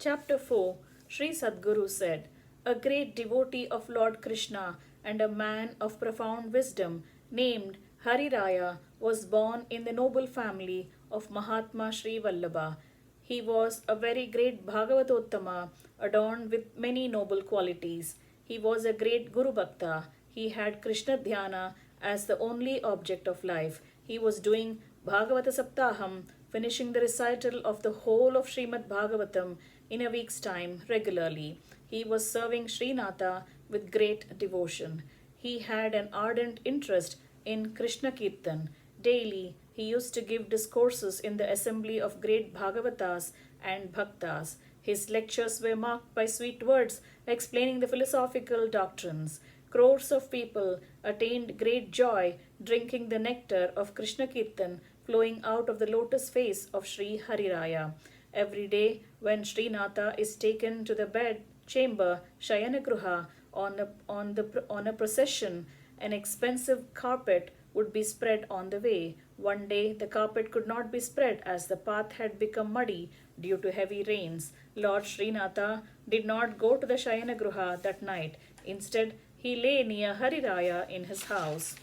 Chapter 4 Sri Sadguru said, a great devotee of Lord Krishna and a man of profound wisdom named Hariraya was born in the noble family of Mahatma Sri Vallabha. He was a very great Bhagavatottama adorned with many noble qualities. He was a great Guru Bhakta. He had Krishna Dhyana as the only object of life. He was doing Bhagavata Saptaham, finishing the recital of the whole of Srimad Bhagavatam in a week's time regularly. He was serving Srinatha with great devotion. He had an ardent interest in Krishna Kirtan. Daily, he used to give discourses in the assembly of great Bhagavatas and Bhaktas. His lectures were marked by sweet words explaining the philosophical doctrines. Crores of people attained great joy drinking the nectar of Krishna Kirtan flowing out of the lotus face of Sri Hariraya. Every day, when Srinatha is taken to the bed chamber Shayanagruha on a procession, an expensive carpet would be spread on the way. One day, the carpet could not be spread as the path had become muddy due to heavy rains. Lord Srinatha did not go to the Shayanagruha that night. Instead, he lay near Hariraya in his house.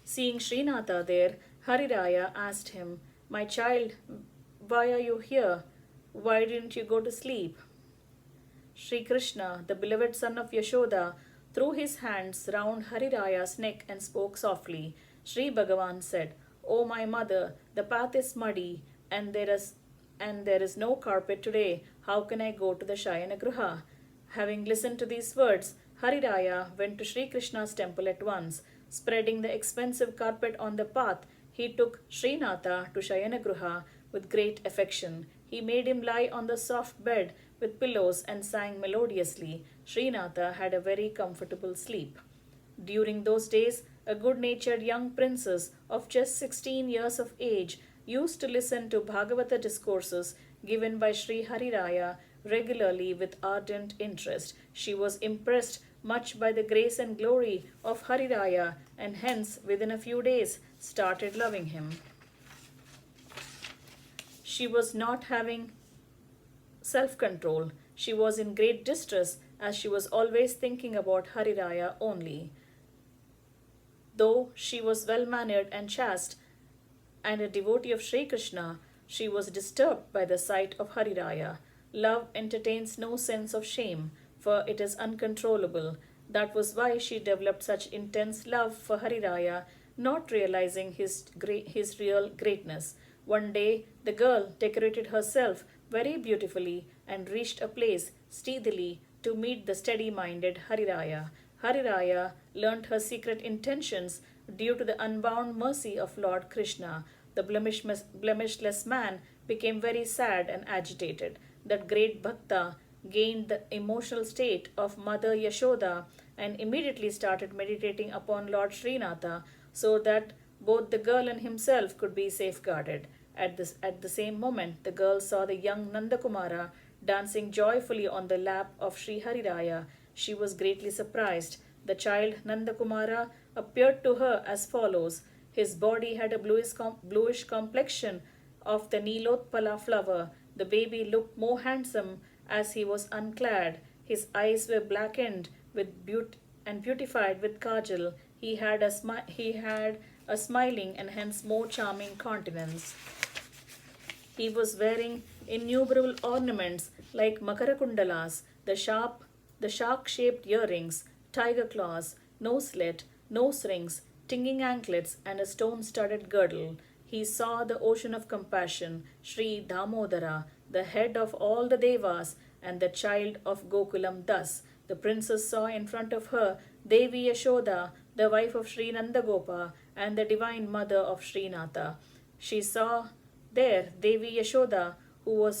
Seeing Srinatha there, Hariraya asked him, "My child, why are you here? Why didn't you go to sleep?" Sri Krishna, the beloved son of Yashoda, threw his hands round Hariraya's neck and spoke softly. Sri Bhagavan said, "O my mother, the path is muddy and there is no carpet today. How can I go to the Shayanagruha?" Having listened to these words, Hariraya went to Sri Krishna's temple at once. Spreading the expensive carpet on the path, he took Srinatha to Shayanagruha with great affection. He made him lie on the soft bed with pillows and sang melodiously. Srinatha had a very comfortable sleep. During those days, a good-natured young princess of just 16 years of age used to listen to Bhagavata discourses given by Sri Hariraya regularly with ardent interest. She was impressed much by the grace and glory of Hariraya and hence within a few days started loving him. She was not having self-control. She was in great distress as she was always thinking about Hariraya only. Though she was well-mannered and chaste and a devotee of Sri Krishna, she was disturbed by the sight of Hariraya. Love entertains no sense of shame, for it is uncontrollable. That was why she developed such intense love for Hariraya, not realizing his real greatness. One day, the girl decorated herself very beautifully and reached a place stealthily to meet the steady-minded Hariraya. Hariraya learnt her secret intentions due to the unbound mercy of Lord Krishna. The blemishless man became very sad and agitated. That great Bhakta gained the emotional state of Mother Yashoda and immediately started meditating upon Lord Srinatha so that both the girl and himself could be safeguarded. At the same moment, the girl saw the young Nandakumara dancing joyfully on the lap of Sri Hariraya. She was greatly surprised. The child Nandakumara appeared to her as follows. His body had a bluish complexion of the Nilotpala flower. The baby looked more handsome as he was unclad. His eyes were blackened with and beautified with kajal. He had a smiling and hence more charming countenance. He was wearing innumerable ornaments like makarakundalas, the shark-shaped earrings, tiger claws, nose slit, nose rings, tingling anklets, and a stone-studded girdle. He saw the ocean of compassion, Sri Damodara, the head of all the Devas and the child of Gokulam. Thus, the princess saw in front of her Devi Yashoda, the wife of Sri Nandagopa and the divine mother of Srinatha. She saw there Devi Yashoda, who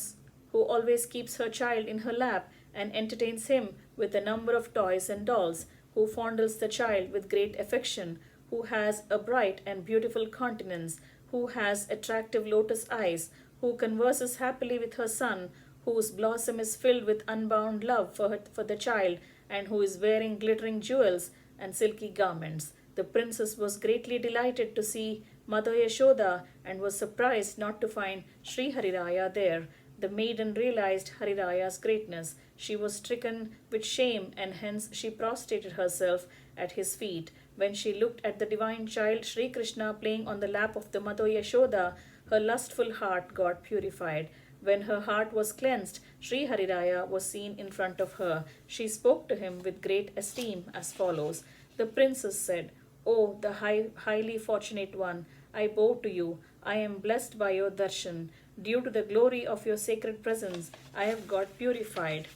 always keeps her child in her lap and entertains him with a number of toys and dolls, who fondles the child with great affection, who has a bright and beautiful countenance, who has attractive lotus eyes, who converses happily with her son, whose bosom is filled with unbound love for the child, and who is wearing glittering jewels and silky garments. The princess was greatly delighted to see Mother Yashoda and was surprised not to find Sri Hariraya there. The maiden realized Hariraya's greatness. She was stricken with shame, and hence she prostrated herself at his feet. When she looked at the divine child Sri Krishna playing on the lap of the mother Yashoda, her lustful heart got purified. When her heart was cleansed, Sri Hariraya was seen in front of her. She spoke to him with great esteem as follows. The princess said, "O the highly fortunate one, I bow to you. I am blessed by your darshan. Due to the glory of your sacred presence, I have got purified.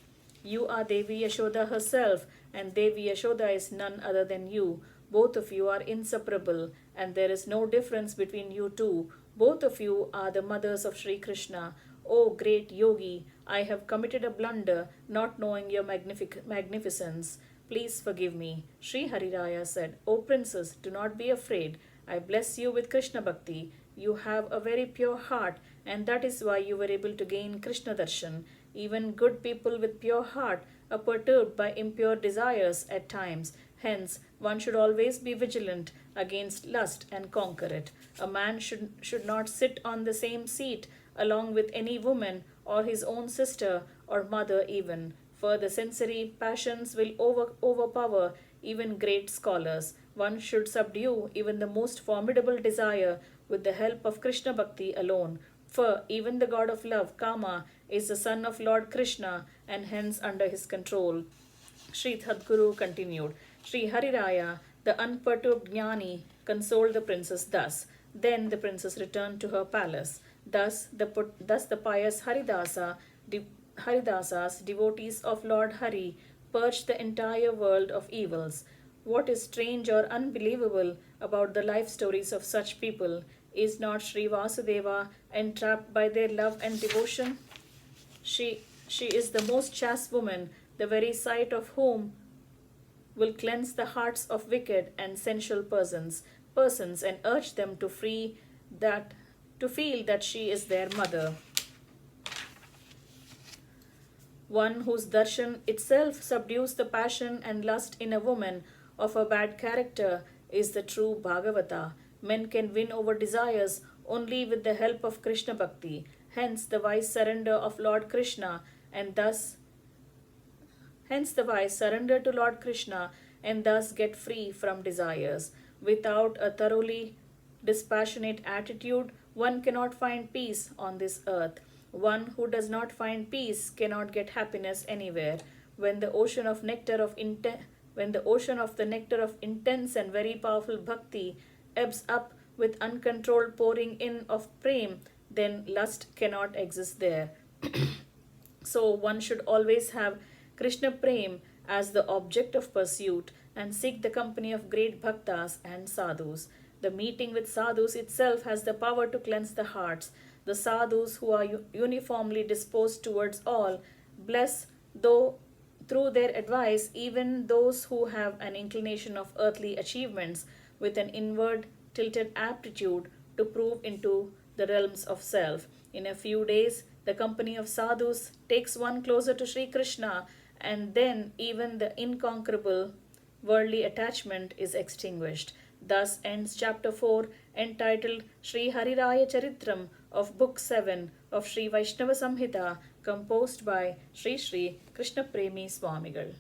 You are Devi Yashoda herself, and Devi Yashoda is none other than you. Both of you are inseparable, and there is no difference between you two. Both of you are the mothers of Sri Krishna. O great yogi, I have committed a blunder, not knowing your magnificence. Please forgive me." Sri Hariraya said, "O princess, do not be afraid. I bless you with Krishna Bhakti. You have a very pure heart, and that is why you were able to gain Krishna Darshan. Even good people with pure heart are perturbed by impure desires at times. Hence, one should always be vigilant against lust and conquer it. A man should not sit on the same seat along with any woman or his own sister or mother even, for the sensory passions will overpower even great scholars. One should subdue even the most formidable desire with the help of Krishna Bhakti alone, for even the god of love, Kama, is the son of Lord Krishna and hence under his control." Sri Sadguru continued. Sri Hariraya, the unperturbed jnani, consoled the princess thus. Then the princess returned to her palace. Thus the pious Haridasas, devotees of Lord Hari, purged the entire world of evils. What is strange or unbelievable about the life stories of such people? Is not Sri Vasudeva entrapped by their love and devotion? She is the most chaste woman, the very sight of whom will cleanse the hearts of wicked and sensual persons and urge them to feel that she is their mother. One whose darshan itself subdues the passion and lust in a woman of a bad character is the true Bhagavata. Men can win over desires only with the help of Krishna Bhakti. Hence the wise surrender of Lord Krishna and thus surrender to Lord Krishna and thus get free from desires. Without a thoroughly dispassionate attitude, one cannot find peace on this earth. One who does not find peace cannot get happiness anywhere. When the ocean of the nectar of intense and very powerful bhakti ebbs up with uncontrolled pouring in of prem, then lust cannot exist there. So one should always have Krishna Prem as the object of pursuit and seek the company of great bhaktas and sadhus. The meeting with sadhus itself has the power to cleanse the hearts. The sadhus who are uniformly disposed towards all bless, though through their advice, even those who have an inclination of earthly achievements with an inward tilted aptitude to prove into the realms of self. In a few days, the company of sadhus takes one closer to Sri Krishna, and then even the inconquerable worldly attachment is extinguished. Thus ends chapter 4, entitled Shri Hariraya Charitam of Book 7 of Sri Vaishnava Samhita, composed by Shri Krishna Premi Swamigal.